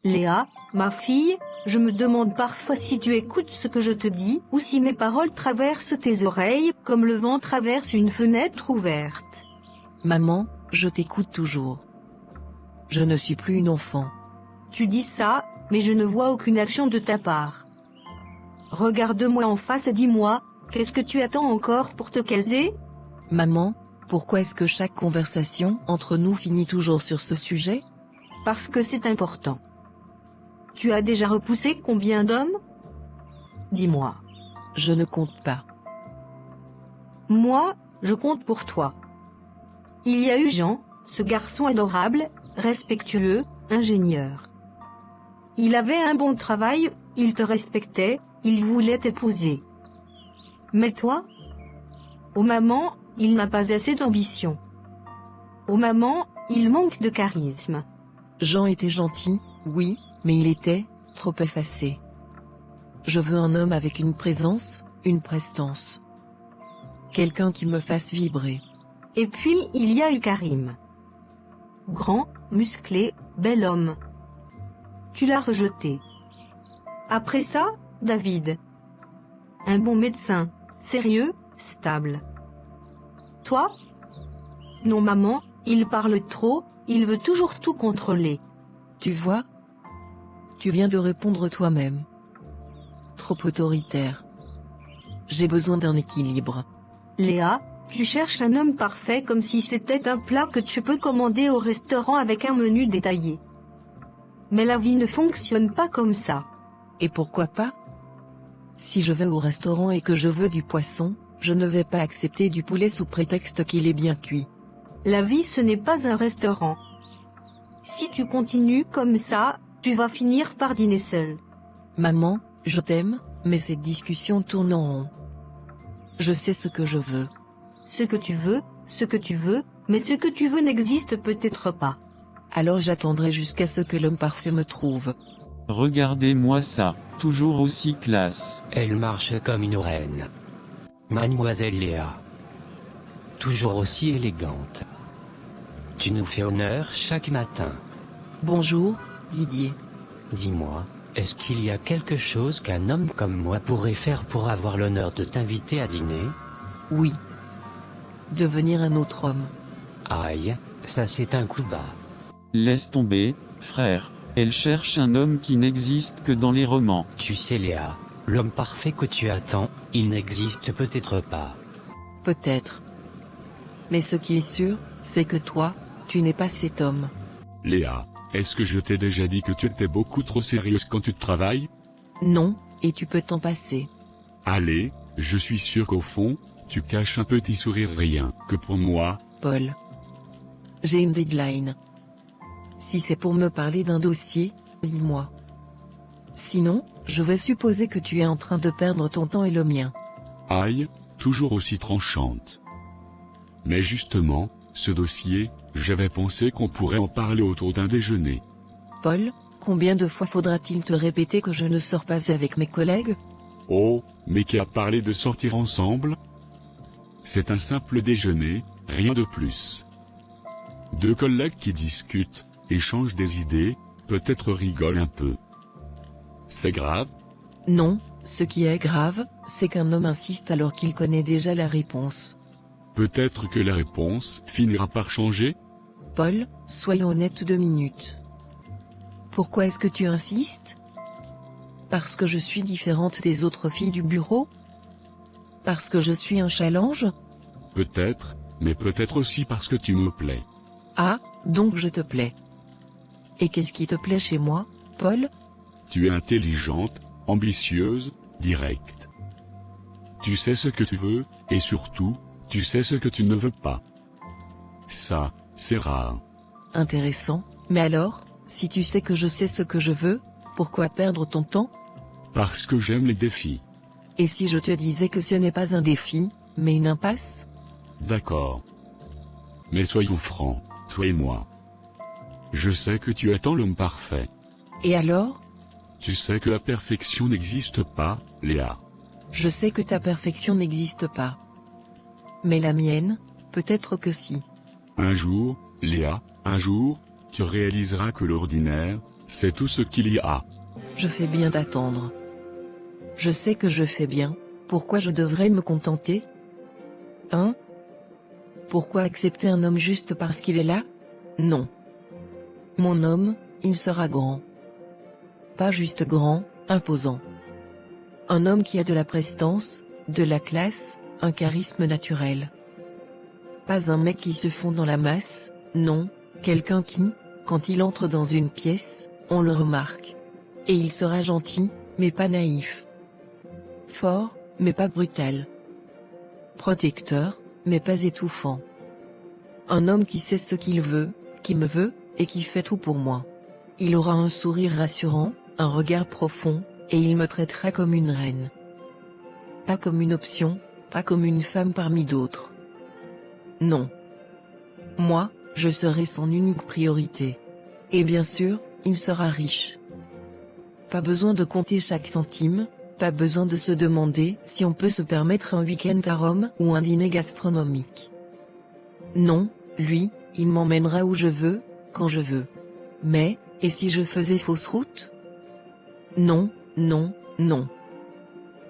Léa, ma fille, je me demande parfois si tu écoutes ce que je te dis, ou si mes paroles traversent tes oreilles, comme le vent traverse une fenêtre ouverte. Maman, je t'écoute toujours. Je ne suis plus une enfant. Tu dis ça, mais je ne vois aucune action de ta part. Regarde-moi en face et dis-moi, qu'est-ce que tu attends encore pour te caser? Maman, pourquoi est-ce que chaque conversation entre nous finit toujours sur ce sujet? Parce que c'est important. Tu as déjà repoussé combien d'hommes? Dis-moi. Je ne compte pas. Moi, je compte pour toi. Il y a eu Jean, ce garçon adorable, respectueux, ingénieur. Il avait un bon travail, il te respectait, il voulait t'épouser. Mais toi? Oh maman, il n'a pas assez d'ambition. Oh maman, il manque de charisme. Jean était gentil, oui, mais il était trop effacé. Je veux un homme avec une présence, une prestance. Quelqu'un qui me fasse vibrer. Et puis, il y a eu Karim. Grand, musclé, bel homme. Tu l'as rejeté. Après ça, David. Un bon médecin, sérieux, stable. Toi? Non maman, il parle trop, il veut toujours tout contrôler. Tu vois? Tu viens de répondre toi-même. Trop autoritaire. J'ai besoin d'un équilibre. Léa, tu cherches un homme parfait comme si c'était un plat que tu peux commander au restaurant avec un menu détaillé. Mais la vie ne fonctionne pas comme ça. Et pourquoi pas? Si je vais au restaurant et que je veux du poisson, je ne vais pas accepter du poulet sous prétexte qu'il est bien cuit. La vie ce n'est pas un restaurant. Si tu continues comme ça, tu vas finir par dîner seul. Maman, je t'aime, mais cette discussion tourne en rond. Je sais ce que je veux. Ce que tu veux, mais ce que tu veux n'existe peut-être pas. Alors j'attendrai jusqu'à ce que l'homme parfait me trouve. Regardez-moi ça, toujours aussi classe. Elle marche comme une reine. Mademoiselle Léa. Toujours aussi élégante. Tu nous fais honneur chaque matin. Bonjour, Didier. Dis-moi, est-ce qu'il y a quelque chose qu'un homme comme moi pourrait faire pour avoir l'honneur de t'inviter à dîner? Oui. Devenir un autre homme. Aïe, ça c'est un coup bas. Laisse tomber, frère. Elle cherche un homme qui n'existe que dans les romans. Tu sais Léa, l'homme parfait que tu attends, il n'existe peut-être pas. Peut-être. Mais ce qui est sûr, c'est que toi, tu n'es pas cet homme. Léa, est-ce que je t'ai déjà dit que tu étais beaucoup trop sérieuse quand tu travailles? Non, et tu peux t'en passer. Allez, je suis sûr qu'au fond, tu caches un petit sourire rien que pour moi. Paul. J'ai une deadline. Si c'est pour me parler d'un dossier, dis-moi. Sinon, je vais supposer que tu es en train de perdre ton temps et le mien. Aïe, toujours aussi tranchante. Mais justement, ce dossier, j'avais pensé qu'on pourrait en parler autour d'un déjeuner. Paul, combien de fois faudra-t-il te répéter que je ne sors pas avec mes collègues? Oh, mais qui a parlé de sortir ensemble? C'est un simple déjeuner, rien de plus. Deux collègues qui discutent, échangent des idées, peut-être rigolent un peu. C'est grave? Non, ce qui est grave, c'est qu'un homme insiste alors qu'il connaît déjà la réponse. Peut-être que la réponse finira par changer? Paul, soyons honnêtes 2 minutes. Pourquoi est-ce que tu insistes? Parce que je suis différente des autres filles du bureau? Parce que je suis un challenge? Peut-être, mais peut-être aussi parce que tu me plais. Ah, donc je te plais. Et qu'est-ce qui te plaît chez moi, Paul? Tu es intelligente, ambitieuse, directe. Tu sais ce que tu veux, et surtout, tu sais ce que tu ne veux pas. Ça, c'est rare. Intéressant, mais alors, si tu sais que je sais ce que je veux, pourquoi perdre ton temps? Parce que j'aime les défis. Et si je te disais que ce n'est pas un défi, mais une impasse? D'accord. Mais soyons francs, toi et moi. Je sais que tu attends l'homme parfait. Et alors? Tu sais que la perfection n'existe pas, Léa. Je sais que ta perfection n'existe pas. Mais la mienne, peut-être que si. Un jour, Léa, un jour, tu réaliseras que l'ordinaire, C'est tout ce qu'il y a. Je fais bien d'attendre. Je sais que je fais bien, pourquoi je devrais me contenter? Hein? Pourquoi accepter un homme juste parce qu'il est là? Non. Mon homme, il sera grand. Pas juste grand, imposant. Un homme qui a de la prestance, de la classe, un charisme naturel. Pas un mec qui se fond dans la masse, non, quelqu'un qui, quand il entre dans une pièce, on le remarque. Et il sera gentil, mais pas naïf. Fort, mais pas brutal. Protecteur, mais pas étouffant. Un homme qui sait ce qu'il veut, qui me veut, et qui fait tout pour moi. Il aura un sourire rassurant, un regard profond, et il me traitera comme une reine. Pas comme une option, pas comme une femme parmi d'autres. Non. Moi, je serai son unique priorité. Et bien sûr, il sera riche. Pas besoin de compter chaque centime, pas besoin de se demander si on peut se permettre un week-end à Rome ou un dîner gastronomique. Non, lui, il m'emmènera où je veux, quand je veux. Mais, et si je faisais fausse route? Non, non, non.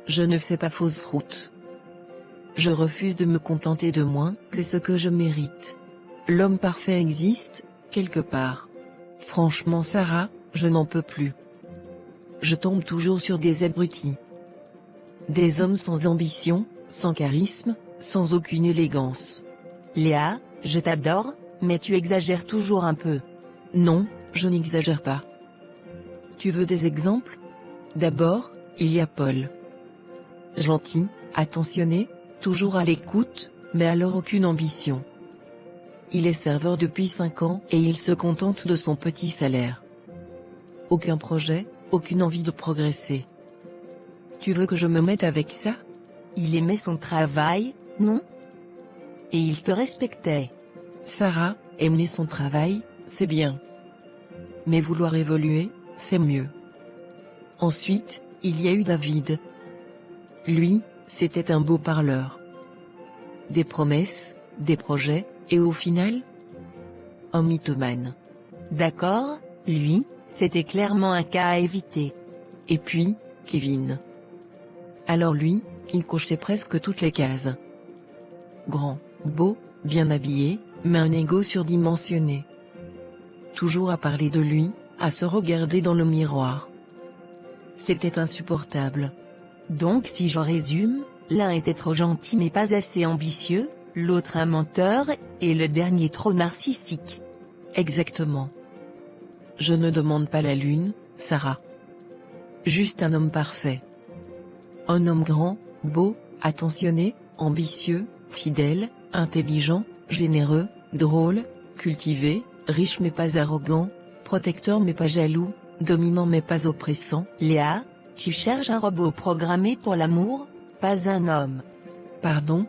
Je ne fais pas fausse route. Je refuse de me contenter de moins que ce que je mérite. L'homme parfait existe, quelque part. Franchement Sarah, je n'en peux plus. Je tombe toujours sur des abrutis. Des hommes sans ambition, sans charisme, sans aucune élégance. Léa, je t'adore, mais tu exagères toujours un peu. Non, je n'exagère pas. Tu veux des exemples? D'abord, il y a Paul. Gentil, attentionné, toujours à l'écoute, mais alors aucune ambition. Il est serveur depuis 5 ans et il se contente de son petit salaire. Aucun projet, aucune envie de progresser. Tu veux que je me mette avec ça? Il aimait son travail, non? Et il te respectait. Sarah, aimer son travail, c'est bien. Mais vouloir évoluer, c'est mieux. Ensuite, il y a eu David. Lui, c'était un beau parleur. Des promesses, des projets, et au final, un mythomane. D'accord, lui, c'était clairement un cas à éviter. Et puis, Kevin. Alors lui, il cochait presque toutes les cases. Grand, beau, bien habillé, mais un ego surdimensionné. Toujours à parler de lui, à se regarder dans le miroir. C'était insupportable. Donc si je résume, l'un était trop gentil mais pas assez ambitieux, l'autre un menteur, et le dernier trop narcissique. Exactement. Je ne demande pas la lune, Sarah. Juste un homme parfait. Un homme grand, beau, attentionné, ambitieux, fidèle, intelligent, généreux, drôle, cultivé, riche mais pas arrogant, protecteur mais pas jaloux, dominant mais pas oppressant. Léa, tu cherches un robot programmé pour l'amour, pas un homme. Pardon?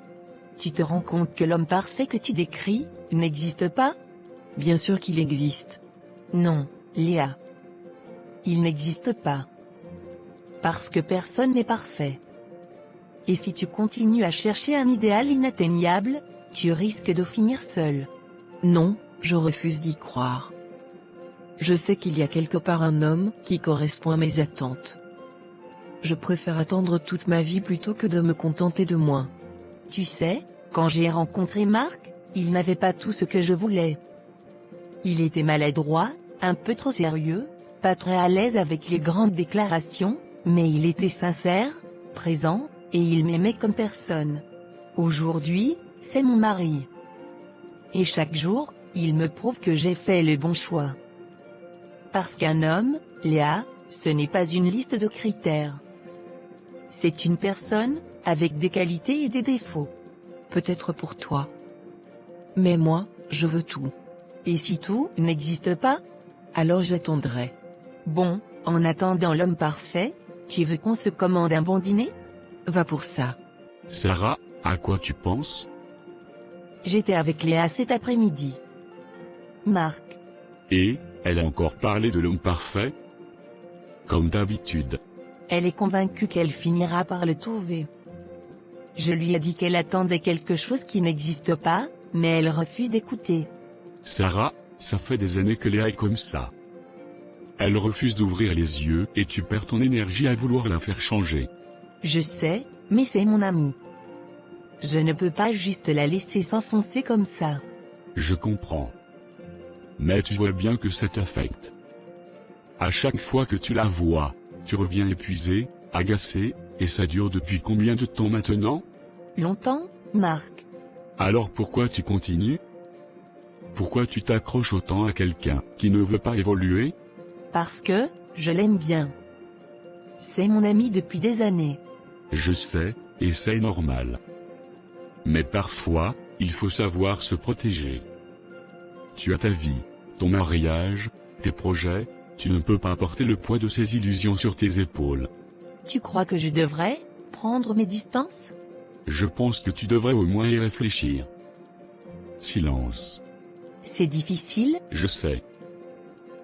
Tu te rends compte que l'homme parfait que tu décris, n'existe pas? Bien sûr qu'il existe. Non, Léa. Il n'existe pas. Parce que personne n'est parfait. Et si tu continues à chercher un idéal inatteignable, tu risques de finir seul. Non, je refuse d'y croire. Je sais qu'il y a quelque part un homme qui correspond à mes attentes. Je préfère attendre toute ma vie plutôt que de me contenter de moins. Tu sais, quand j'ai rencontré Marc, il n'avait pas tout ce que je voulais. Il était maladroit, un peu trop sérieux, pas très à l'aise avec les grandes déclarations, mais il était sincère, présent, et il m'aimait comme personne. Aujourd'hui, c'est mon mari. Et chaque jour, il me prouve que j'ai fait le bon choix. Parce qu'un homme, Léa, ce n'est pas une liste de critères. C'est une personne, avec des qualités et des défauts. Peut-être pour toi. Mais moi, je veux tout. Et si tout n'existe pas? Alors j'attendrai. Bon, en attendant l'homme parfait, tu veux qu'on se commande un bon dîner? Va pour ça. Sarah, à quoi tu penses? J'étais avec Léa cet après-midi. Marc. Et, elle a encore parlé de l'homme parfait? Comme d'habitude. Elle est convaincue qu'elle finira par le trouver. Je lui ai dit qu'elle attendait quelque chose qui n'existe pas, mais elle refuse d'écouter. Sarah, ça fait des années que Léa est comme ça. Elle refuse d'ouvrir les yeux et tu perds ton énergie à vouloir la faire changer. Je sais, mais c'est mon amie. Je ne peux pas juste la laisser s'enfoncer comme ça. Je comprends. Mais tu vois bien que ça t'affecte. À chaque fois que tu la vois, tu reviens épuisé, agacé, et ça dure depuis combien de temps maintenant? Longtemps, Marc? Alors pourquoi tu continues? Pourquoi tu t'accroches autant à quelqu'un qui ne veut pas évoluer? Parce que, je l'aime bien. C'est mon ami depuis des années. Je sais, et c'est normal. Mais parfois, il faut savoir se protéger. Tu as ta vie, ton mariage, tes projets, tu ne peux pas porter le poids de ces illusions sur tes épaules. Tu crois que je devrais prendre mes distances? Je pense que tu devrais au moins y réfléchir. Silence. C'est difficile? Je sais.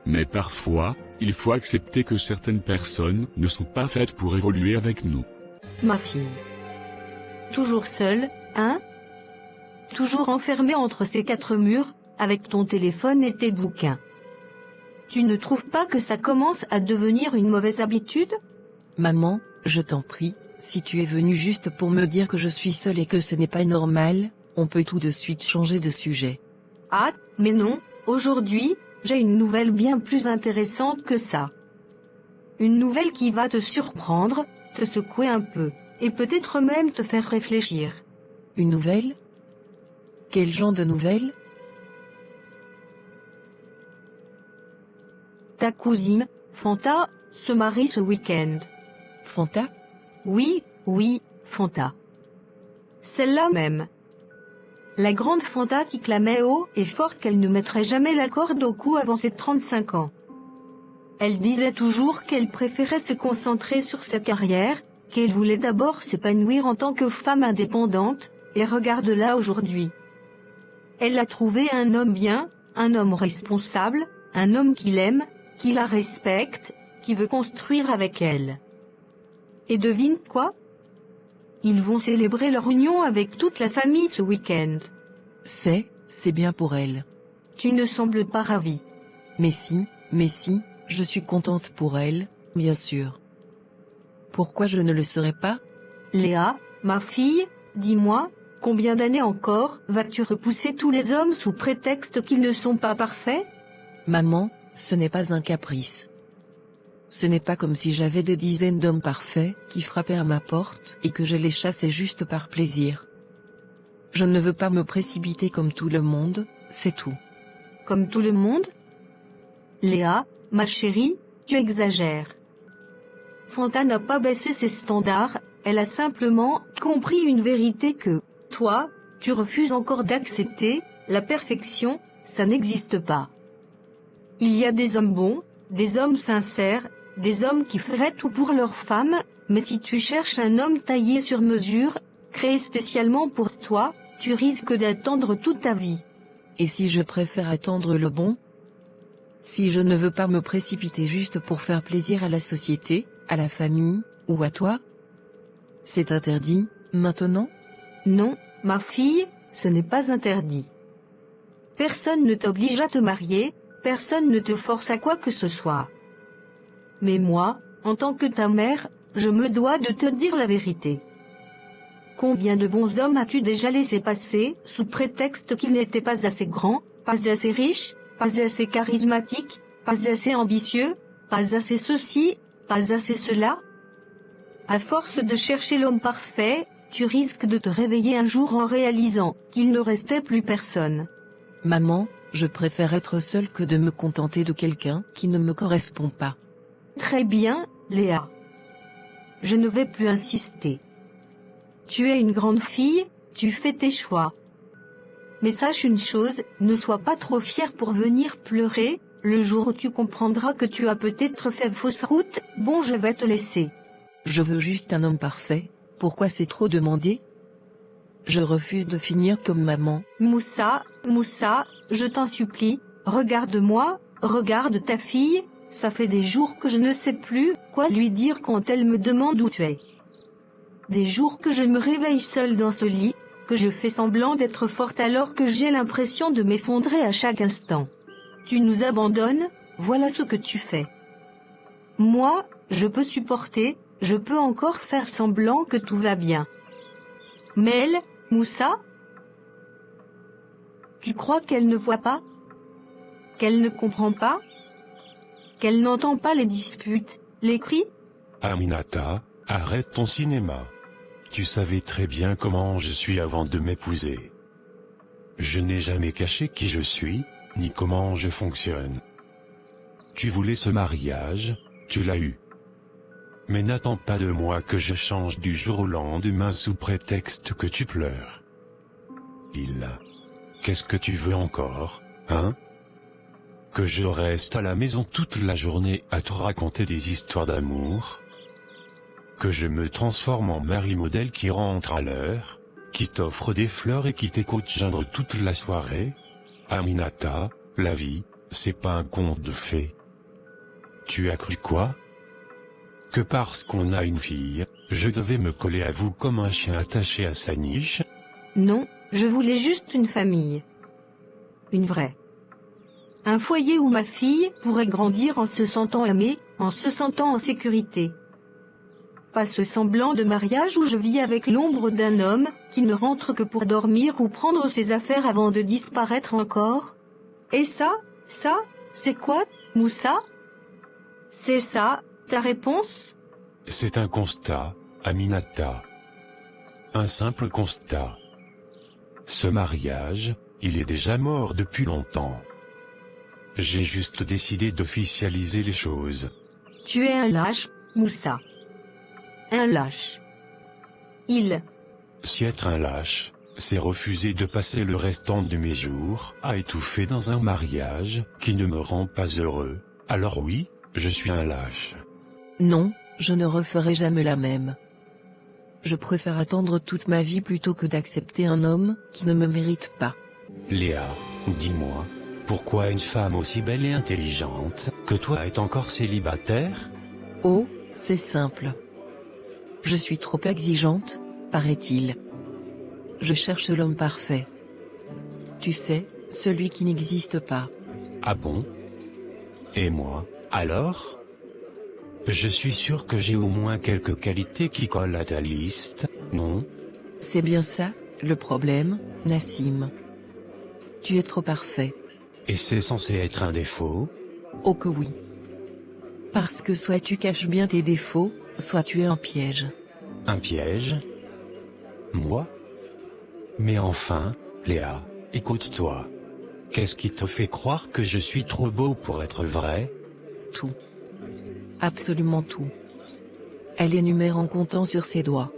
Mais parfois, il faut accepter que certaines personnes ne sont pas faites pour évoluer avec nous. Ma fille. Toujours seule, hein? Toujours enfermée entre ces quatre murs, avec ton téléphone et tes bouquins. Tu ne trouves pas que ça commence à devenir une mauvaise habitude? Maman, je t'en prie, si tu es venue juste pour me dire que je suis seule et que ce n'est pas normal, on peut tout de suite changer de sujet. Ah, mais non, aujourd'hui, j'ai une nouvelle bien plus intéressante que ça. Une nouvelle qui va te surprendre, te secouer un peu, et peut-être même te faire réfléchir. Une nouvelle? Quel genre de nouvelle? Ta cousine, Fanta, se marie ce week-end. Fanta? Oui, Fanta. Celle-là même. La grande Fanta qui clamait haut et fort qu'elle ne mettrait jamais la corde au cou avant ses 35 ans. Elle disait toujours qu'elle préférait se concentrer sur sa carrière, qu'elle voulait d'abord s'épanouir en tant que femme indépendante, et regarde-la aujourd'hui. Elle a trouvé un homme bien, un homme responsable, un homme qui l'aime, qui la respecte, qui veut construire avec elle. Et devine quoi? Ils vont célébrer leur union avec toute la famille ce week-end. C'est bien pour elle. Tu ne sembles pas ravie. Mais si, je suis contente pour elle, bien sûr. Pourquoi je ne le serais pas? Léa, ma fille, dis-moi, combien d'années encore vas-tu repousser tous les hommes sous prétexte qu'ils ne sont pas parfaits? Maman, ce n'est pas un caprice. Ce n'est pas comme si j'avais des dizaines d'hommes parfaits qui frappaient à ma porte et que je les chassais juste par plaisir. Je ne veux pas me précipiter comme tout le monde, c'est tout. Comme tout le monde? Léa, ma chérie, tu exagères. Fanta n'a pas baissé ses standards, elle a simplement compris une vérité que, toi, tu refuses encore d'accepter, la perfection, ça n'existe pas. Il y a des hommes bons, des hommes sincères, des hommes qui feraient tout pour leur femme, mais si tu cherches un homme taillé sur mesure, créé spécialement pour toi, tu risques d'attendre toute ta vie. Et si je préfère attendre le bon? Si je ne veux pas me précipiter juste pour faire plaisir à la société, à la famille, ou à toi? C'est interdit, maintenant? Non, ma fille, ce n'est pas interdit. Personne ne t'oblige à te marier, personne ne te force à quoi que ce soit. Mais moi, en tant que ta mère, je me dois de te dire la vérité. Combien de bons hommes as-tu déjà laissé passer, sous prétexte qu'ils n'étaient pas assez grands, pas assez riches, pas assez charismatiques, pas assez ambitieux, pas assez ceci, pas assez cela? À force de chercher l'homme parfait, tu risques de te réveiller un jour en réalisant qu'il ne restait plus personne. Maman, je préfère être seule que de me contenter de quelqu'un qui ne me correspond pas. Très bien, Léa. Je ne vais plus insister. Tu es une grande fille, tu fais tes choix. Mais sache une chose, ne sois pas trop fière pour venir pleurer, le jour où tu comprendras que tu as peut-être fait fausse route, bon je vais te laisser. Je veux juste un homme parfait, pourquoi c'est trop demandé? Je refuse de finir comme maman. Moussa, je t'en supplie, regarde-moi, regarde ta fille, ça fait des jours que je ne sais plus quoi lui dire quand elle me demande où tu es. Des jours que je me réveille seule dans ce lit, que je fais semblant d'être forte alors que j'ai l'impression de m'effondrer à chaque instant. Tu nous abandonnes, voilà ce que tu fais. Moi, je peux supporter, je peux encore faire semblant que tout va bien. Mais elle, Moussa? Tu crois qu'elle ne voit pas? Qu'elle ne comprend pas? Qu'elle n'entend pas les disputes, les cris? Aminata, arrête ton cinéma. Tu savais très bien comment je suis avant de m'épouser. Je n'ai jamais caché qui je suis, ni comment je fonctionne. Tu voulais ce mariage, tu l'as eu. Mais n'attends pas de moi que je change du jour au lendemain sous prétexte que tu pleures. Qu'est-ce que tu veux encore, hein? Que je reste à la maison toute la journée à te raconter des histoires d'amour? Que je me transforme en mari modèle qui rentre à l'heure, qui t'offre des fleurs et qui t'écoute geindre toute la soirée? Aminata, la vie, c'est pas un conte de fées. Tu as cru quoi? Que parce qu'on a une fille, je devais me coller à vous comme un chien attaché à sa niche? Non, je voulais juste une famille. Une vraie. Un foyer où ma fille pourrait grandir en se sentant aimée, en se sentant en sécurité. Pas ce semblant de mariage où je vis avec l'ombre d'un homme qui ne rentre que pour dormir ou prendre ses affaires avant de disparaître encore. Et ça, c'est quoi, Moussa? C'est ça, ta réponse? C'est un constat, Aminata. Un simple constat. Ce mariage, il est déjà mort depuis longtemps. J'ai juste décidé d'officialiser les choses. Tu es un lâche, Moussa. Un lâche. Si être un lâche, c'est refuser de passer le restant de mes jours à étouffer dans un mariage qui ne me rend pas heureux, alors oui, je suis un lâche. Non, je ne referai jamais la même. Je préfère attendre toute ma vie plutôt que d'accepter un homme qui ne me mérite pas. Léa, dis-moi, pourquoi une femme aussi belle et intelligente que toi est encore célibataire? Oh, c'est simple. Je suis trop exigeante, paraît-il. Je cherche l'homme parfait. Tu sais, celui qui n'existe pas. Ah bon? Et moi, alors? Je suis sûr que j'ai au moins quelques qualités qui collent à ta liste, non? C'est bien ça, le problème, Nassim. Tu es trop parfait. Et c'est censé être un défaut? Oh que oui. Parce que soit tu caches bien tes défauts, soit tu es un piège. Un piège? Moi? Mais enfin, Léa, écoute-toi. Qu'est-ce qui te fait croire que je suis trop beau pour être vrai? Tout. Absolument tout. Elle énumère en comptant sur ses doigts.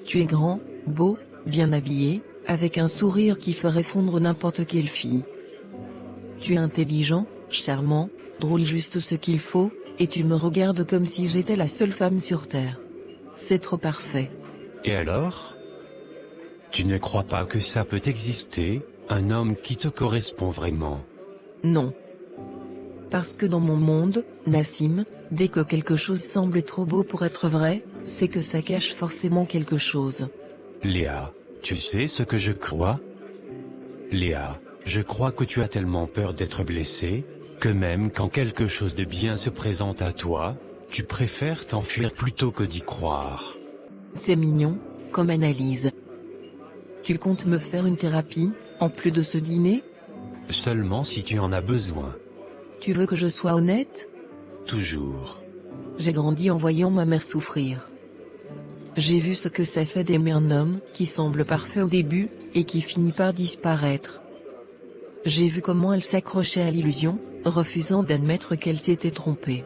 Tu es grand, beau, bien habillé, avec un sourire qui ferait fondre n'importe quelle fille. Tu es intelligent, charmant, drôle, juste ce qu'il faut, et tu me regardes comme si j'étais la seule femme sur Terre. C'est trop parfait. Et alors? Tu ne crois pas que ça peut exister, un homme qui te correspond vraiment? Non. Parce que dans mon monde, Nassim, dès que quelque chose semble trop beau pour être vrai, c'est que ça cache forcément quelque chose. Léa, tu sais ce que je crois? Léa, je crois que tu as tellement peur d'être blessée, que même quand quelque chose de bien se présente à toi, tu préfères t'enfuir plutôt que d'y croire. C'est mignon, comme analyse. Tu comptes me faire une thérapie, en plus de ce dîner? Seulement si tu en as besoin. Tu veux que je sois honnête? Toujours. J'ai grandi en voyant ma mère souffrir. J'ai vu ce que ça fait d'aimer un homme qui semble parfait au début, et qui finit par disparaître. J'ai vu comment elle s'accrochait à l'illusion, refusant d'admettre qu'elle s'était trompée.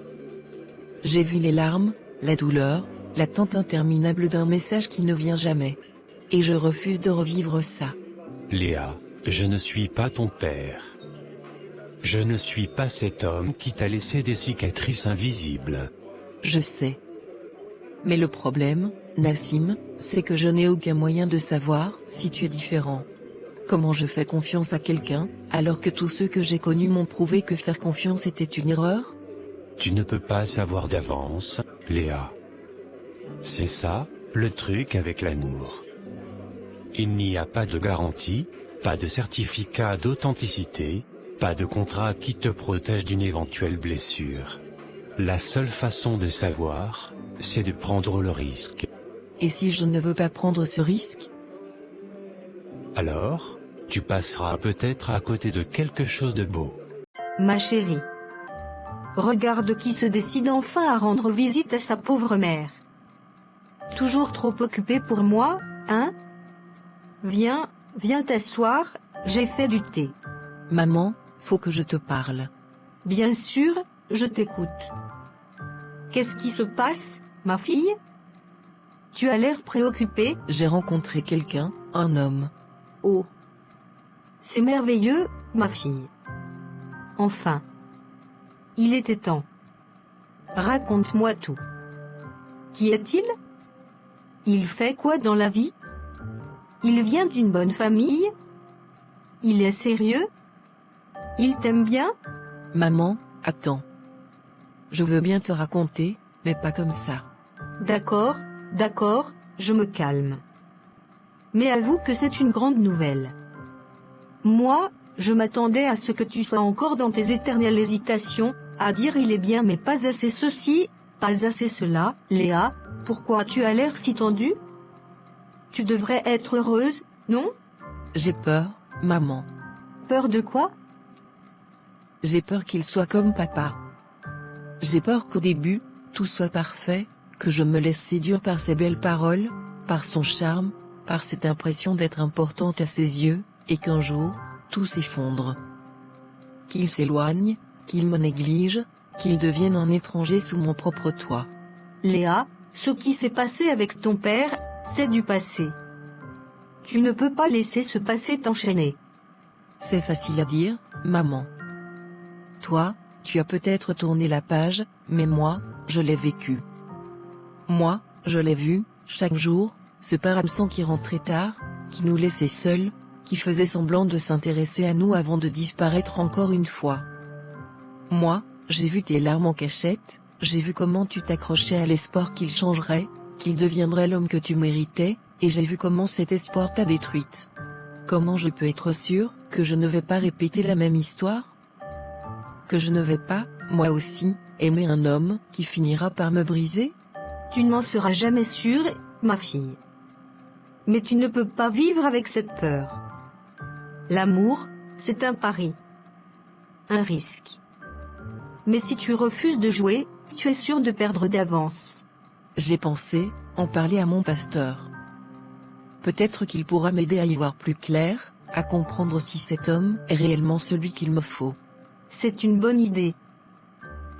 J'ai vu les larmes, la douleur, l'attente interminable d'un message qui ne vient jamais. Et je refuse de revivre ça. Léa, je ne suis pas ton père. Je ne suis pas cet homme qui t'a laissé des cicatrices invisibles. Je sais. Mais le problème, Nassim, c'est que je n'ai aucun moyen de savoir si tu es différent. Comment je fais confiance à quelqu'un, alors que tous ceux que j'ai connus m'ont prouvé que faire confiance était une erreur? Tu ne peux pas savoir d'avance, Léa. C'est ça, le truc avec l'amour. Il n'y a pas de garantie, pas de certificat d'authenticité, pas de contrat qui te protège d'une éventuelle blessure. La seule façon de savoir, c'est de prendre le risque. Et si je ne veux pas prendre ce risque? Alors, tu passeras peut-être à côté de quelque chose de beau. Ma chérie. Regarde qui se décide enfin à rendre visite à sa pauvre mère. Toujours trop occupée pour moi, hein? Viens t'asseoir, j'ai fait du thé. Maman, faut que je te parle. Bien sûr, je t'écoute. Qu'est-ce qui se passe, ma fille? Tu as l'air préoccupée. J'ai rencontré quelqu'un, un homme. Oh. C'est merveilleux, ma fille. Enfin. Il était temps. Raconte-moi tout. Qui est-il? Il fait quoi dans la vie? Il vient d'une bonne famille? Il est sérieux? Il t'aime bien? Maman, attends. Je veux bien te raconter, mais pas comme ça. D'accord, je me calme. Mais avoue que c'est une grande nouvelle. Moi, je m'attendais à ce que tu sois encore dans tes éternelles hésitations, à dire il est bien mais pas assez ceci, pas assez cela. Léa, pourquoi tu as l'air si tendue? Tu devrais être heureuse, non? J'ai peur, maman. Peur de quoi? J'ai peur qu'il soit comme papa. J'ai peur qu'au début, tout soit parfait, que je me laisse séduire par ses belles paroles, par son charme, par cette impression d'être importante à ses yeux, et qu'un jour, tout s'effondre. Qu'il s'éloigne, qu'il me néglige, qu'il devienne un étranger sous mon propre toit. Léa, ce qui s'est passé avec ton père, c'est du passé. Tu ne peux pas laisser ce passé t'enchaîner. C'est facile à dire, maman. Toi, tu as peut-être tourné la page, mais moi, je l'ai vécu. Moi, je l'ai vu, chaque jour, ce père absent qui rentrait tard, qui nous laissait seuls, qui faisait semblant de s'intéresser à nous avant de disparaître encore une fois. Moi, j'ai vu tes larmes en cachette, j'ai vu comment tu t'accrochais à l'espoir qu'il changerait, qu'il deviendrait l'homme que tu méritais, et j'ai vu comment cet espoir t'a détruite. Comment je peux être sûre que je ne vais pas répéter la même histoire? Que je ne vais pas, moi aussi, aimer un homme qui finira par me briser? Tu n'en seras jamais sûre, ma fille. Mais tu ne peux pas vivre avec cette peur. L'amour, c'est un pari. Un risque. Mais si tu refuses de jouer, tu es sûr de perdre d'avance. J'ai pensé en parler à mon pasteur. Peut-être qu'il pourra m'aider à y voir plus clair, à comprendre si cet homme est réellement celui qu'il me faut. C'est une bonne idée.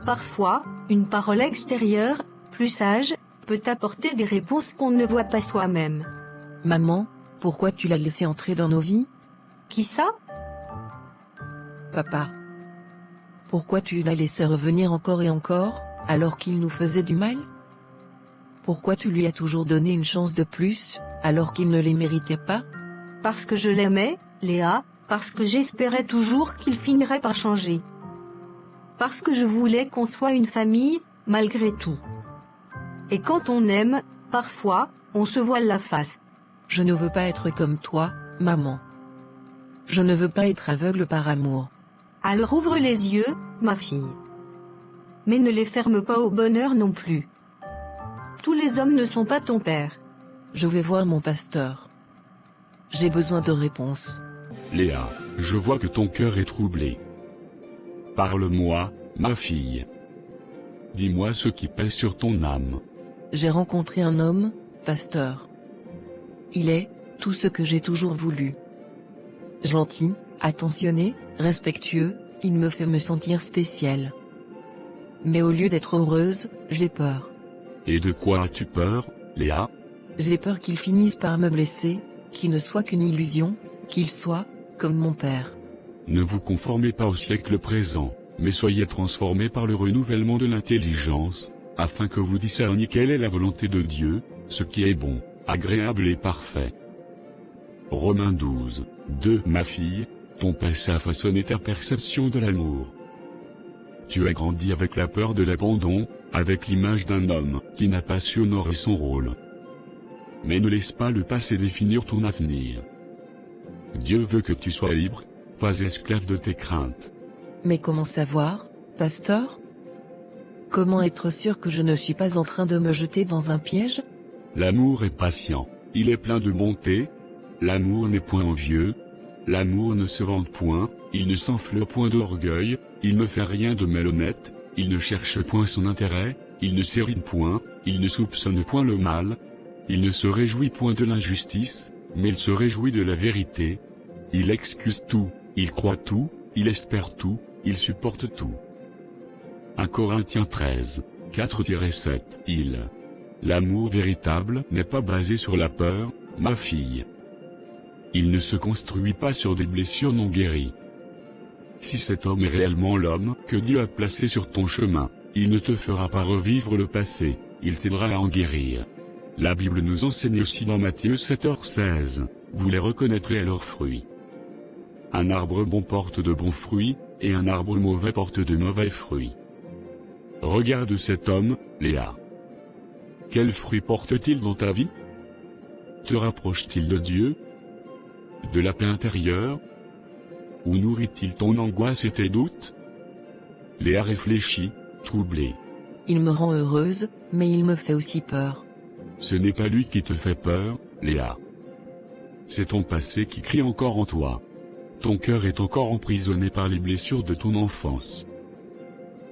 Parfois, une parole extérieure, plus sage, peut apporter des réponses qu'on ne voit pas soi-même. Maman, pourquoi tu l'as laissé entrer dans nos vies? Qui ça? Papa. Pourquoi tu l'as laissé revenir encore et encore, alors qu'il nous faisait du mal? Pourquoi tu lui as toujours donné une chance de plus, alors qu'il ne les méritait pas? Parce que je l'aimais, Léa, parce que j'espérais toujours qu'il finirait par changer. Parce que je voulais qu'on soit une famille, malgré tout. Et quand on aime, parfois, on se voile la face. Je ne veux pas être comme toi, maman. Je ne veux pas être aveugle par amour. Alors ouvre les yeux, ma fille. Mais ne les ferme pas au bonheur non plus. Tous les hommes ne sont pas ton père. Je vais voir mon pasteur. J'ai besoin de réponses. Léa, je vois que ton cœur est troublé. Parle-moi, ma fille. Dis-moi ce qui pèse sur ton âme. J'ai rencontré un homme, pasteur. Il est tout ce que j'ai toujours voulu. Gentil, attentionné, respectueux, il me fait me sentir spéciale. Mais au lieu d'être heureuse, j'ai peur. Et de quoi as-tu peur, Léa? J'ai peur qu'il finisse par me blesser, qu'il ne soit qu'une illusion, qu'il soit, comme mon père. Ne vous conformez pas au siècle présent, mais soyez transformés par le renouvellement de l'intelligence, afin que vous discerniez quelle est la volonté de Dieu, ce qui est bon, agréable et parfait. Romains 12, 2. Ma fille, ton passé a façonné ta perception de l'amour. Tu as grandi avec la peur de l'abandon, avec l'image d'un homme qui n'a pas su honorer son rôle. Mais ne laisse pas le passé définir ton avenir. Dieu veut que tu sois libre, pas esclave de tes craintes. Mais comment savoir, pasteur? Comment être sûr que je ne suis pas en train de me jeter dans un piège? L'amour est patient, il est plein de bonté. L'amour n'est point envieux. L'amour ne se vante point, il ne s'enfle point d'orgueil, il ne fait rien de malhonnête, il ne cherche point son intérêt, il ne s'irrite point, il ne soupçonne point le mal, il ne se réjouit point de l'injustice, mais il se réjouit de la vérité. Il excuse tout, il croit tout, il espère tout, il supporte tout. 1 Corinthiens 13, 4-7. L'amour véritable n'est pas basé sur la peur, ma fille. Il ne se construit pas sur des blessures non guéries. Si cet homme est réellement l'homme que Dieu a placé sur ton chemin, il ne te fera pas revivre le passé, il t'aidera à en guérir. La Bible nous enseigne aussi dans Matthieu 7h16, vous les reconnaîtrez à leurs fruits. Un arbre bon porte de bons fruits, et un arbre mauvais porte de mauvais fruits. Regarde cet homme, Léa. Quels fruits porte-t-il dans ta vie? Te rapproche-t-il de Dieu? De la paix intérieure? Ou nourrit-il ton angoisse et tes doutes? Léa réfléchit, troublée. Il me rend heureuse, mais il me fait aussi peur. Ce n'est pas lui qui te fait peur, Léa. C'est ton passé qui crie encore en toi. Ton cœur est encore emprisonné par les blessures de ton enfance.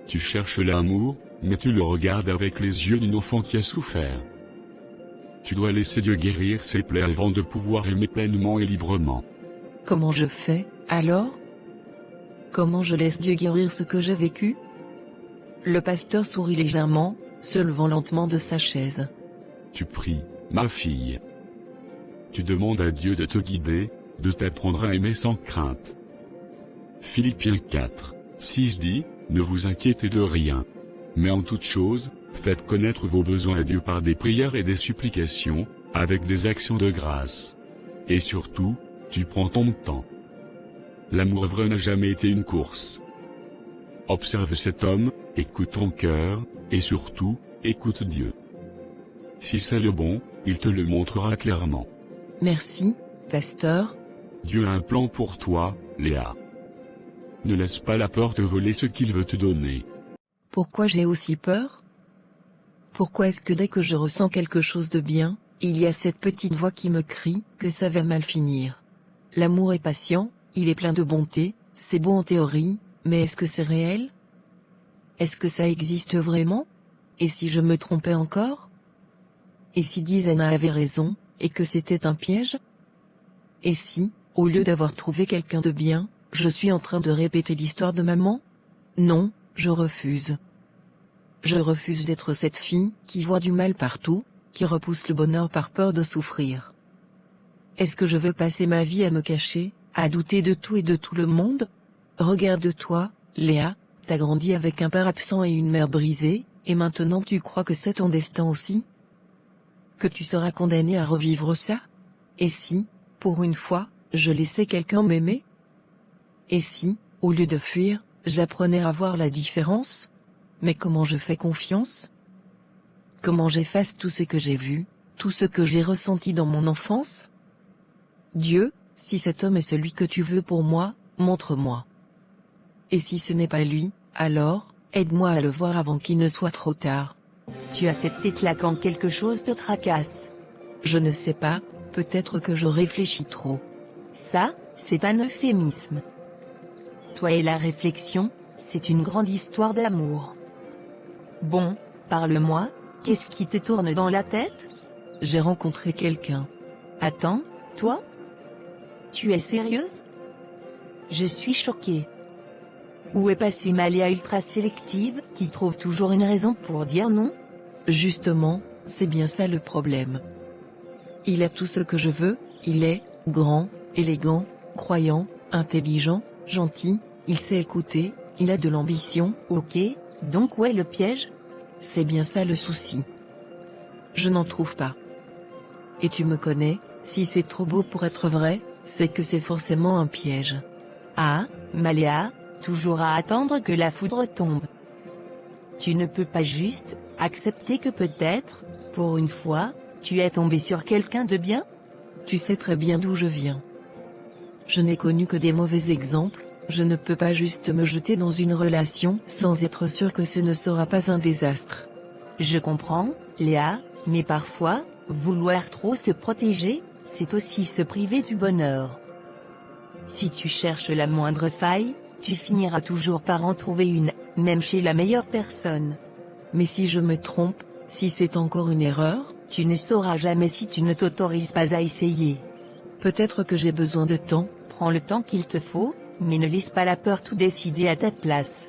Tu cherches l'amour, mais tu le regardes avec les yeux d'une enfant qui a souffert. Tu dois laisser Dieu guérir ses plaies avant de pouvoir aimer pleinement et librement. Comment je fais, alors? Comment je laisse Dieu guérir ce que j'ai vécu? Le pasteur sourit légèrement, se levant lentement de sa chaise. Tu pries, ma fille. Tu demandes à Dieu de te guider, de t'apprendre à aimer sans crainte. Philippiens 4, 6 dit, ne vous inquiétez de rien. Mais en toute chose, faites connaître vos besoins à Dieu par des prières et des supplications, avec des actions de grâce. Et surtout, tu prends ton temps. L'amour vrai n'a jamais été une course. Observe cet homme, écoute ton cœur, et surtout, écoute Dieu. Si c'est le bon, il te le montrera clairement. Merci, pasteur. Dieu a un plan pour toi, Léa. Ne laisse pas la peur te voler ce qu'il veut te donner. Pourquoi j'ai aussi peur? Pourquoi est-ce que dès que je ressens quelque chose de bien, il y a cette petite voix qui me crie que ça va mal finir? L'amour est patient, il est plein de bonté, c'est beau en théorie, mais est-ce que c'est réel? Est-ce que ça existe vraiment? Et si je me trompais encore? Et si Diana avait raison, et que c'était un piège? Et si, au lieu d'avoir trouvé quelqu'un de bien, je suis en train de répéter l'histoire de maman? Non, je refuse. Je refuse d'être cette fille qui voit du mal partout, qui repousse le bonheur par peur de souffrir. Est-ce que je veux passer ma vie à me cacher, à douter de tout et de tout le monde? Regarde-toi, Léa, t'as grandi avec un père absent et une mère brisée, et maintenant tu crois que c'est ton destin aussi? Que tu seras condamnée à revivre ça? Et si, pour une fois, je laissais quelqu'un m'aimer? Et si, au lieu de fuir, j'apprenais à voir la différence? Mais comment je fais confiance? Comment j'efface tout ce que j'ai vu, tout ce que j'ai ressenti dans mon enfance? Dieu, si cet homme est celui que tu veux pour moi, montre-moi. Et si ce n'est pas lui, alors, aide-moi à le voir avant qu'il ne soit trop tard. Tu as cette tête-là quand quelque chose te tracasse. Je ne sais pas, peut-être que je réfléchis trop. Ça, c'est un euphémisme. Toi et la réflexion, c'est une grande histoire d'amour. Bon, parle-moi, qu'est-ce qui te tourne dans la tête? J'ai rencontré quelqu'un. Attends, toi? Tu es sérieuse? Je suis choquée. Où est passée ma Léa ultra sélective, qui trouve toujours une raison pour dire non? Justement, c'est bien ça le problème. Il a tout ce que je veux, il est grand, élégant, croyant, intelligent, gentil, il sait écouter, il a de l'ambition. Ok, donc où est le piège? C'est bien ça le souci. Je n'en trouve pas. Et tu me connais, si c'est trop beau pour être vrai, c'est que c'est forcément un piège. Ah, Maléa, toujours à attendre que la foudre tombe. Tu ne peux pas juste accepter que peut-être, pour une fois, tu es tombé sur quelqu'un de bien? Tu sais très bien d'où je viens. Je n'ai connu que des mauvais exemples, Je ne peux pas juste me jeter dans une relation sans être sûr que ce ne sera pas un désastre. Je comprends, Léa, mais parfois, vouloir trop se protéger, c'est aussi se priver du bonheur. Si tu cherches la moindre faille, tu finiras toujours par en trouver une, même chez la meilleure personne. Mais si je me trompe, si c'est encore une erreur, Tu ne sauras jamais si tu ne t'autorises pas à essayer. peut-être que j'ai besoin de temps. Prends le temps qu'il te faut, mais ne laisse pas la peur tout décider à ta place.